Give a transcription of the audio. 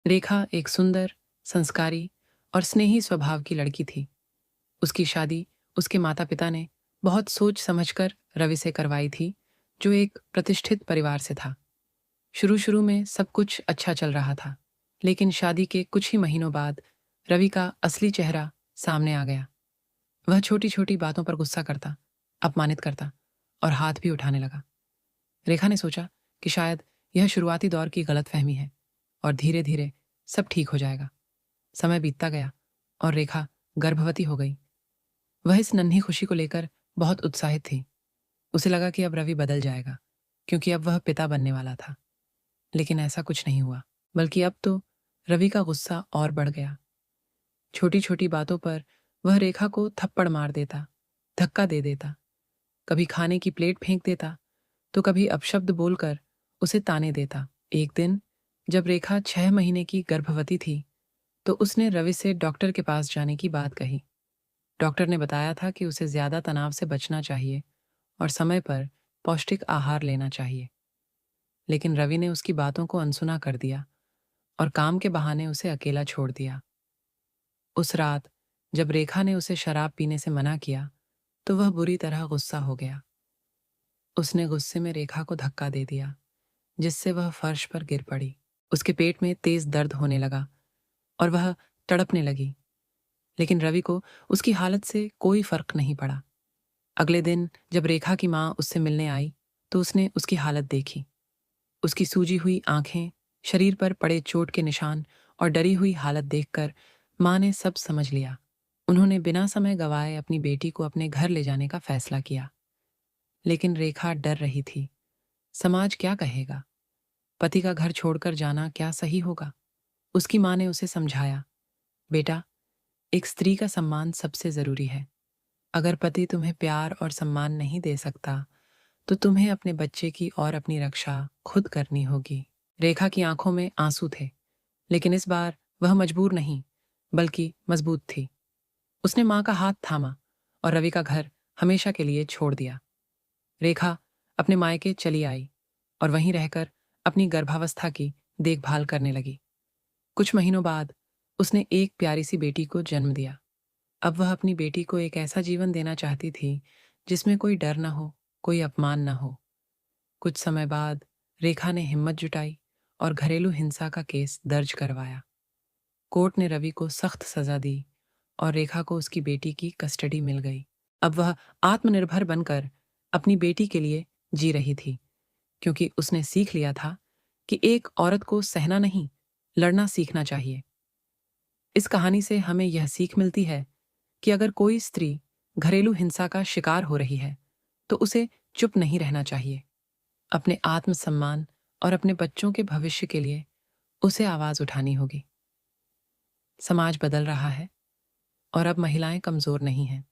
रेखा एक सुंदर, संस्कारी और स्नेही स्वभाव की लड़की थी। उसकी शादी उसके माता-पिता ने बहुत सोच समझकर रवि से करवाई थी, जो एक प्रतिष्ठित परिवार से था। शुरू-शुरू में सब कुछ अच्छा चल रहा था, लेकिन शादी के कुछ ही महीनों बाद रवि का असली चेहरा सामने आ गया। वह छोटी-छोटी बातों पर गुस्सा करता, अपमानित करता और हाथ भी उठाने लगा। रेखा ने सोचा कि शायद यह शुरुआती दौर की गलतफहमी है और धीरे-धीरे सब ठीक हो जाएगा। समय बीतता गया और रेखा गर्भवती हो गई। वह इस नन्ही खुशी को लेकर बहुत उत्साहित थी। उसे लगा कि अब रवि बदल जाएगा, क्योंकि अब वह पिता बनने वाला था। लेकिन ऐसा कुछ नहीं हुआ, बल्कि अब तो रवि का गुस्सा और बढ़ गया। छोटी-छोटी बातों पर वह रेखा को थप्पड़ मार देता, धक्का दे देता, कभी खाने की प्लेट फेंक देता, तो कभी अपशब्द बोलकर उसे ताने देता। एक दिन जब रेखा 6 महीने की गर्भवती थी, तो उसने रवि से डॉक्टर के पास जाने की बात कही। डॉक्टर ने बताया था कि उसे ज्यादा तनाव से बचना चाहिए और समय पर पौष्टिक आहार लेना चाहिए। लेकिन रवि ने उसकी बातों को अनसुना कर दिया और काम के बहाने उसे अकेला छोड़ दिया। उस रात जब रेखा ने उसे शराब पीने से मना किया, तो वह बुरी तरह गुस्सा हो गया। उसने गुस्से में रेखा को धक्का दे दिया, जिससे वह फर्श पर गिर पड़ी। उसके पेट में तेज दर्द होने लगा और वह तड़पने लगी। लेकिन रवि को उसकी हालत से कोई फर्क नहीं पड़ा। अगले दिन जब रेखा की माँ उससे मिलने आई, तो उसने उसकी हालत देखी। उसकी सूजी हुई आंखें, शरीर पर पड़े चोट के निशान और डरी हुई हालत देखकर माँ ने सब समझ लिया। उन्होंने बिना समय गंवाए अपनी बेटी को अपने घर ले जाने का फैसला किया। लेकिन रेखा डर रही थी। समाज क्या कहेगा? पति का घर छोड़कर जाना क्या सही होगा? उसकी माँ ने उसे समझाया, बेटा, एक स्त्री का सम्मान सबसे जरूरी है। अगर पति तुम्हें प्यार और सम्मान नहीं दे सकता, तो तुम्हें अपने बच्चे की और अपनी रक्षा खुद करनी होगी। रेखा की आंखों में आंसू थे, लेकिन इस बार वह मजबूर नहीं, बल्कि मजबूत थी। उसने माँ का हाथ थामा और रवि का घर हमेशा के लिए छोड़ दिया। रेखा अपने मायके चली आई और वहीं रहकर अपनी गर्भावस्था की देखभाल करने लगी। कुछ महीनों बाद उसने एक प्यारी सी बेटी को जन्म दिया। अब वह अपनी बेटी को एक ऐसा जीवन देना चाहती थी जिसमें कोई डर न हो, कोई अपमान न हो। कुछ समय बाद रेखा ने हिम्मत जुटाई और घरेलू हिंसा का केस दर्ज करवाया। कोर्ट ने रवि को सख्त सजा दी और रेखा को उसकी बेटी की कस्टडी मिल गई। अब वह आत्मनिर्भर बनकर अपनी बेटी के लिए जी रही थी, क्योंकि उसने सीख लिया था कि एक औरत को सहना नहीं, लड़ना सीखना चाहिए। इस कहानी से हमें यह सीख मिलती है कि अगर कोई स्त्री घरेलू हिंसा का शिकार हो रही है, तो उसे चुप नहीं रहना चाहिए। अपने आत्मसम्मान और अपने बच्चों के भविष्य के लिए उसे आवाज उठानी होगी। समाज बदल रहा है और अब महिलाएं कमजोर नहीं हैं।